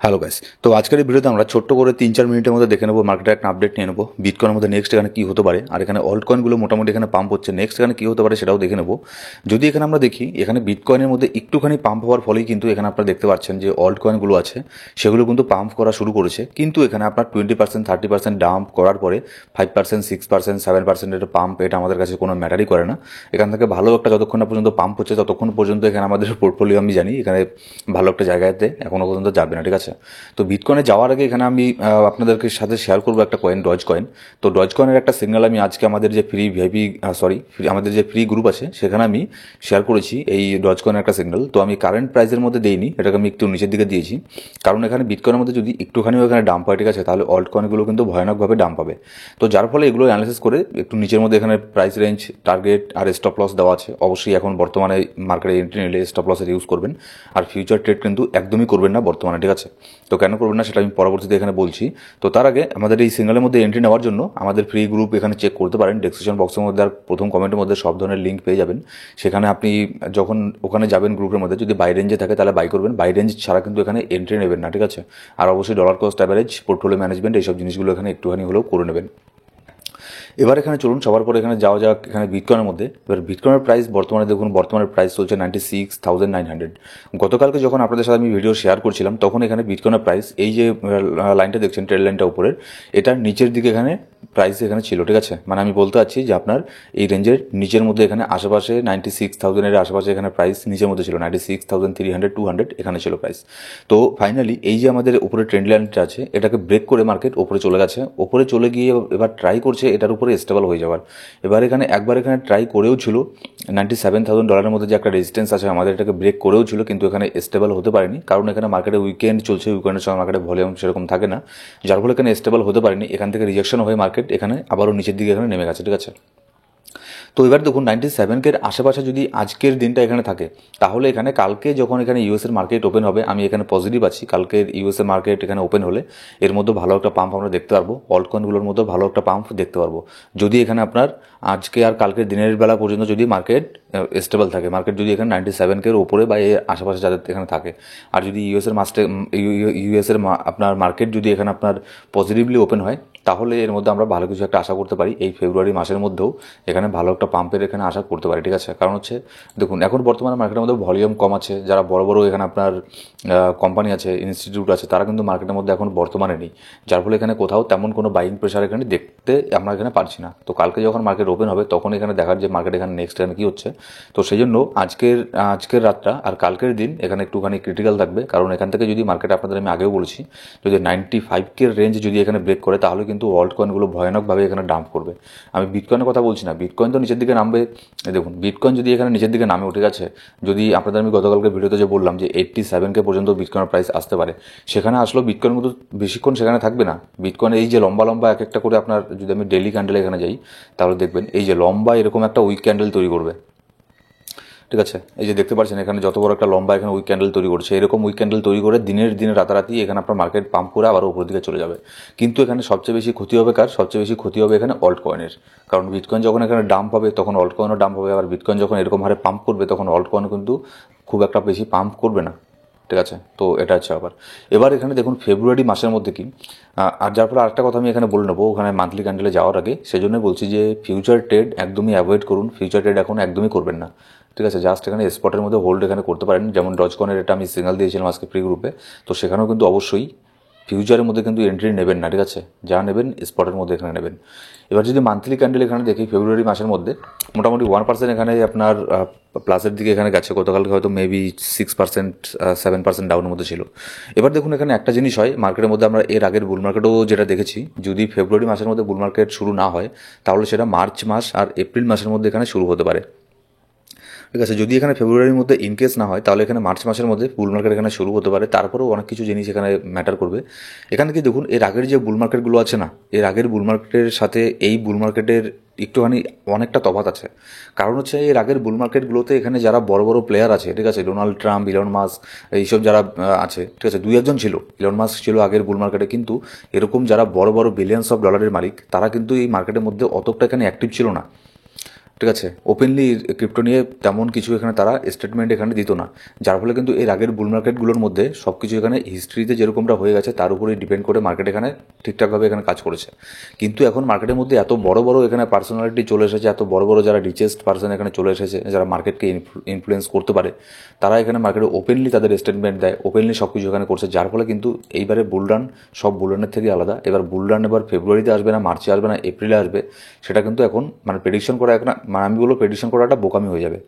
Hello guys, তো আজকের এই ভিডিওতে আমরা ছোট্ট করে 3-4 মিনিটের মধ্যে দেখে নেবো মার্কেটের একটা আপডেট নিয়ে নেবো। বিটকয়েনের মধ্যে নেক্সট এখানে কী হতে পারে, আর এখানে অল্ট কয়েনগুলো মোটামুটি এখানে পাম্প হচ্ছে, নেক্সট এখানে কী হতে পারে সেটাও দেখে নেবো। যদি এখানে আমরা দেখি, এখানে বিটকয়েনের মধ্যে একটুখানি পাম্প হওয়ার ফলেই কিন্তু এখানে আপনারা দেখতে পাচ্ছেন যে অল্ট কয়েনগুলো আছে সেগুলো কিন্তু পাম্প করা শুরু করেছে। কিন্তু এখানে আপনার 20%, 30% ডাম্প করার পরে 5%, 6%, 7% এটা পাম্প, এটা আমাদের কাছে কোনো ম্যাটারই করে না। এখান থেকে ভালো একটা যতক্ষণ না পর্যন্ত পাম্প হচ্ছে ততক্ষণ পর্যন্ত এখানে আমাদের পোর্টফোলিও আমি জানি এখানে ভালো একটা জায়গাতে এখনও পর্যন্ত যাবে না, ঠিক আছে। তো বিটকয়েনে যাওয়ার আগে এখানে আমি আপনাদেরকে সাথে শেয়ার করবো একটা কয়েন, ডজ কয়েন। তো ডজ কয়েনের একটা সিগন্যাল আমি আজকে আমাদের যে ফ্রি ভিআইপি আমাদের যে ফ্রি গ্রুপ আছে সেখানে আমি শেয়ার করেছি এই ডজ কয়েনের একটা সিগন্যাল। তো আমি কারেন্ট প্রাইসের মধ্যে দিইনি, এটাকে আমি একটু নিচের দিকে দিয়েছি, কারণ এখানে বিটকয়েনের মধ্যে যদি একটুখানিও এখানে ডাম্প হয়, ঠিক আছে, তাহলে অল্ট কয়েনগুলো কিন্তু ভয়ানকভাবে ডাম্প পাবে। তো যার ফলে এগুলো অ্যানালিসিস করে একটু নিচের মধ্যে এখানে প্রাইস রেঞ্জ, টার্গেট আর স্টপ লস দেওয়া আছে। অবশ্যই এখন বর্তমানে মার্কেটে এন্ট্রি নিলে স্টপ লসের ইউজ করবেন, আর ফিউচার ট্রেড কিন্তু একদমই করবেন না বর্তমানে, ঠিক আছে। তো কেন করবেন না সেটা আমি পরবর্তীতে এখানে বলছি। তো তার আগে আমাদের এই সিগন্যালের মধ্যে এন্ট্রি নেওয়ার জন্য আমাদের ফ্রি গ্রুপ এখানে চেক করতে পারেন। ডেসক্রিপশন বক্সের মধ্যে আর প্রথম কমেন্টের মধ্যে সব ধরনের লিঙ্ক পেয়ে যাবেন। সেখানে আপনি যখন ওখানে যাবেন গ্রুপের মধ্যে, যদি বাই রেঞ্জে থাকে তাহলে বাই করবেন, বাই রেঞ্জ ছাড়া কিন্তু এখানে এন্ট্রি নেবেন না, ঠিক আছে। আর অবশ্যই dollar cost average, portfolio management, এইসব জিনিসগুলো এখানে একটুখানি হলেও করে নেবেন। এবার এখানে চলুন সবার পরে এখানে যাওয়া যাক এখানে বিটকয়েনের মধ্যে। এবার বিটকয়েনের প্রাইস বর্তমানে দেখুন, বর্তমানের প্রাইস চলছে 96,900। গতকালকে যখন আপনাদের সাথে আমি ভিডিও শেয়ার করছিলাম তখন এখানে বিটকয়েনের প্রাইস, এই যে লাইনটা দেখছেন ট্রেড লাইনটা উপরের, এটার নিচের দিকে এখানে প্রাইস এখানে ছিল, ঠিক আছে। মানে আমি বলতে চাচ্ছি যে আপনার এই রেঞ্জের নিচের মধ্যে এখানে আশেপাশে 96,000-এর আশেপাশে এখানে প্রাইস নিচের মধ্যে ছিল, 96,300, 200 এখানে ছিল প্রাইস। তো ফাইনালি এই যে আমাদের উপরে ট্রেন্ড লাইনটা আছে এটাকে ব্রেক করে মার্কেট ওপরে চলে গেছে, ওপরে চলে গিয়ে এবার ট্রাই করছে এটার উপরে স্টেবল হয়ে যাওয়ার। এবার এখানে একবার এখানে ট্রাই করেও ছিল, $97,000 মধ্যে যে একটা রেজিস্ট্যান্স আছে আমাদের, এটাকে ব্রেক করেও ছিল, কিন্তু এখানে স্টেবল হতে পারেনি, কারণ এখানে মার্কেটে উইকেন্ড চলছে, উইকেন্ডের সময় মার্কেটে ভলিউম সেরকম থাকে না, যার ফলে এখানে স্টেবল হতে পারেনি। এখান থেকে রিজেকশন হয়ে মার্কেট এখানে আবারও নিচের দিকে এখানে নেমে গেছে, ঠিক আছে। তো এবার দেখুন 97K আশেপাশে যদি আজকের দিনটা এখানে থাকে, তাহলে এখানে কালকে যখন এখানে ইউএসের মার্কেট ওপেন হবে, আমি এখানে পজিটিভ আছি, কালকের ইউএসের মার্কেট এখানে ওপেন হলে এর মধ্যে ভালো একটা পাম্প আমরা দেখতে পারবো, অল্ট কয়েনগুলোর মধ্যে ভালো একটা পাম্প দেখতে পারবো, যদি এখানে আপনার আজকে আর কালকের দিনের বেলা পর্যন্ত যদি মার্কেট স্টেবল থাকে, মার্কেট যদি এখানে 97K উপরে বা এর আশেপাশে যাদের এখানে থাকে। আর যদি ইউএসের আপনার মার্কেট যদি এখানে আপনার পজিটিভলি ওপেন হয়, তাহলে এর মধ্যে আমরা ভালো কিছু একটা আশা করতে পারি। এই ফেব্রুয়ারি মাসের মধ্যেও এখানে ভালো একটা পাম্পের এখানে আশা করতে পারি, ঠিক আছে। কারণ হচ্ছে দেখুন এখন বর্তমানে মার্কেটের মধ্যে ভলিউম কম আছে, যারা বড় বড় এখানে আপনার কোম্পানি আছে, ইনস্টিটিউট আছে, তারা কিন্তু মার্কেটের মধ্যে এখন বর্তমানে নেই, যার ফলে এখানে কোথাও তেমন কোনো বাইং প্রেশার এখানে দেখতে আমরা এখানে পারছি না। তো কালকে যখন মার্কেট ওপেন হবে তখন এখানে দেখার যে মার্কেট এখানে নেক্সট এখানে কী হচ্ছে। তো সেই জন্য আজকের রাতটা আর কালকের দিন এখানে একটুখানি ক্রিটিক্যাল থাকবে, কারণ এখান থেকে যদি মার্কেট, আপনাদের আমি আগেও বলেছি, যদি 95K রেঞ্জ যদি এখানে ব্রেক করে, তাহলে কিন্তু অল্ট কয়েনগুলো ভয়ানকভাবে এখানে ডাম্প করবে। আমি বিটকয়েনের কথা বলছি না, বিটকয়েন তো নিচের দিকে নামবে। দেখুন বিটকয়েন যদি এখানে নিচের দিকে নামে, ঠিক আছে, যদি আপনাদের আমি গতকালকে ভিডিওতে যে বললাম যে 87K পর্যন্ত বিটকয়েনের প্রাইস আসতে পারে, সেখানে আসলেও বিটকয়েন কিন্তু বেশিক্ষণ সেখানে থাকবে না। বিটকয়েন এই যে লম্বা লম্বা এক একটা করে আপনার, যদি আমি ডেলি ক্যান্ডেল এখানে যাই তাহলে দেখবেন এই যে লম্বা এরকম একটা উইক ক্যান্ডেল তৈরি করবে, ঠিক আছে। এই যে দেখতে পাচ্ছেন এখানে যত বড় একটা লম্বা এখানে উইক ক্যান্ডেল তৈরি করছে, এরকম উইক ক্যান্ডেল তৈরি করে দিনে রাতারাতি এখানে আপনার মার্কেট পাম্প করে আবার উপর দিকে চলে যাবে। কিন্তু এখানে সবচেয়ে বেশি ক্ষতি হবে কার? সবচেয়ে বেশি ক্ষতি হবে এখানে অল্ট কয়েনের, কারণ বিটকয়েন যখন এখানে ডাম্প হবে তখন অল্ট কয়েনও ডাম্প হবে, আবার বিটকয়েন যখন এরকম হারে পাম্প করবে তখন অল্ট কয়েন কিন্তু খুব একটা বেশি পাম্প করবে না, ঠিক আছে। তো এটা হচ্ছে আবার এবার এখানে দেখুন ফেব্রুয়ারি মাসের মধ্যে কি, আর যার ফলে আরেকটা কথা আমি এখানে বলে নেবো ওখানে মান্থলি ক্যান্ডেলে যাওয়ার আগে, সেজন্য বলছি যে ফিউচার ট্রেড একদমই অ্যাভয়েড করুন, ফিউচার ট্রেড এখন একদমই করবেন না, ঠিক আছে। জাস্ট এখানে স্পটের মধ্যে হোল্ড এখানে করতে পারেন, যেমন ডজকনের এটা আমি সিগন্যাল দিয়েছিলাম আজকে ফ্রি গ্রুপে। তো সেখানেও কিন্তু অবশ্যই ফিউচারের মধ্যে কিন্তু এন্ট্রি নেবেন না, ঠিক আছে, যা নেবেন স্পটের মধ্যে এখানে নেবেন। এবার যদি মান্থলি ক্যান্ডেল এখানে দেখি ফেব্রুয়ারি মাসের মধ্যে মোটামুটি 1% এখানে আপনার প্লাসের দিকে এখানে গেছে, গতকালকে হয়তো মেবি 6%, 7% ডাউনের মধ্যে ছিল। এবার দেখুন এখানে একটা জিনিস হয় মার্কেটের মধ্যে, আমরা এর আগের বুল মার্কেটও যেটা দেখেছি, যদি ফেব্রুয়ারি মাসের মধ্যে বুল মার্কেট শুরু না হয় তাহলে সেটা মার্চ মাস আর এপ্রিল মাসের মধ্যে এখানে শুরু হতে পারে, ঠিক আছে। যদি এখানে ফেব্রুয়ারির মধ্যে ইনকেস না হয় তাহলে এখানে মার্চ মাসের মধ্যে বুল মার্কেট এখানে শুরু হতে পারে। তারপরেও অনেক কিছু জিনিস এখানে ম্যাটার করবে। এখানে কি দেখুন এর আগের যে বুল মার্কেটগুলো আছে না, এর আগের বুল মার্কেটের সাথে এই বুল মার্কেটের একটুখানি অনেকটা তফাৎ আছে। কারণ হচ্ছে এর আগের বুল মার্কেটগুলোতে এখানে যারা বড় বড় প্লেয়ার আছে, ঠিক আছে, ডোনাল্ড ট্রাম্প, ইলন মাস্ক, এইসব যারা আছে, ঠিক আছে, 2-1 ছিল, ইলন মাস্ক ছিল আগের বুল মার্কেটে, কিন্তু এরকম যারা বড় বড় বিলিয়ন্স অফ ডলারের মালিক তারা কিন্তু এই মার্কেটের মধ্যে অতটা এখানে অ্যাক্টিভ ছিল না। ঠিক আছে, ওপেনলি ক্রিপ্টো নিয়ে তেমন কিছু এখানে তারা স্টেটমেন্ট এখানে দিত না, যার ফলে কিন্তু এর আগের বুল মার্কেটগুলোর মধ্যে সব কিছু এখানে হিস্ট্রিতে যেরকমটা হয়ে গেছে তার উপরেই ডিপেন্ড করে মার্কেট এখানে ঠিকঠাকভাবে এখানে কাজ করেছে। কিন্তু এখন মার্কেটের মধ্যে এত বড় বড় এখানে পার্সোনালিটি চলে এসেছে, এত বড় বড় যারা রিচেস্ট পার্সন এখানে চলে এসেছে, যারা মার্কেটকে ইনফ্লুয়েন্স করতে পারে, তারা এখানে মার্কেটে ওপেনলি তাদের স্টেটমেন্ট দেয়, ওপেনলি সব কিছু এখানে করছে, যার ফলে কিন্তু এইবারে বুলরান সব বুলরানের থেকে আলাদা। এবার বুলরান এবার ফেব্রুয়ারিতে আসবে না, মার্চে আসবে না, এপ্রিলে আসবে, সেটা কিন্তু এখন মানে প্রেডিকশন করা এখন মানে আমি বলবো প্রেডিকশন করাটা বোকামি হয়ে যাবে।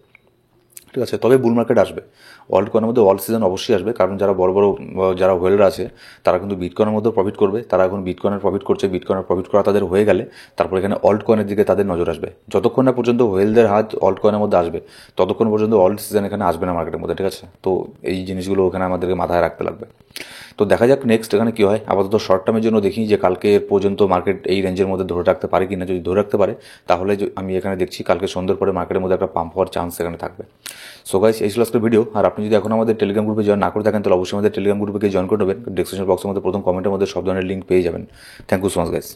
ঠিক আছে, তবে বুল মার্কেট আসবে, ওয়ার্ল্ড কয়েনের মধ্যে ওয়ার্ল্ড সিজন অবশ্যই আসবে, কারণ যারা বড় বড় যারা হোয়েলরা আছে তারা কিন্তু বিটকয়েনের মধ্যে প্রফিট করবে, তারা এখন বিটকয়েনের প্রফিট করছে, বিটকয়েনের প্রফিট করা তাদের হয়ে গেলে তারপর এখানে অল্ট কয়েনের দিকে তাদের নজর আসবে। যতক্ষণ না পর্যন্ত হোয়েলদের হাত অল্ট কয়েনের মধ্যে আসবে ততক্ষণ পর্যন্ত অল্ট সিজন এখানে আসবে না মার্কেটের মধ্যে। ঠিক আছে, তো এই জিনিসগুলো ওখানে আমাদেরকে মাথায় রাখতে লাগবে। তো দেখা যাক নেক্সট এখানে কী হয়। আপাতত শর্ট টার্মের জন্য দেখি যে কালকে পর্যন্ত মার্কেট এই রেঞ্জের মধ্যে ধরে রাখতে পারে কিনা। যদি ধরে রাখতে পারে তাহলে আমি এখানে দেখছি কালকে সন্ধ্যের পরে মার্কেটের মধ্যে একটা পাম্প হওয়ার চান্স এখানে থাকবে। সো গাইস, এই ছিল আজকের ভিডিও। আর আপনি যদি এখন আমাদের টেলিগ্রাম গ্রুপে জয়েন না করে থাকেন তাহলে অবশ্যই আমাদের টেলিগ্রাম গ্রুপে জয়েন করে নেবেন। ডেসক্রিপশন বক্সের মধ্যে প্রথম কমেন্টের মধ্যে সব ধরনের লিঙ্ক পেয়ে যাবেন। Thank you so much guys.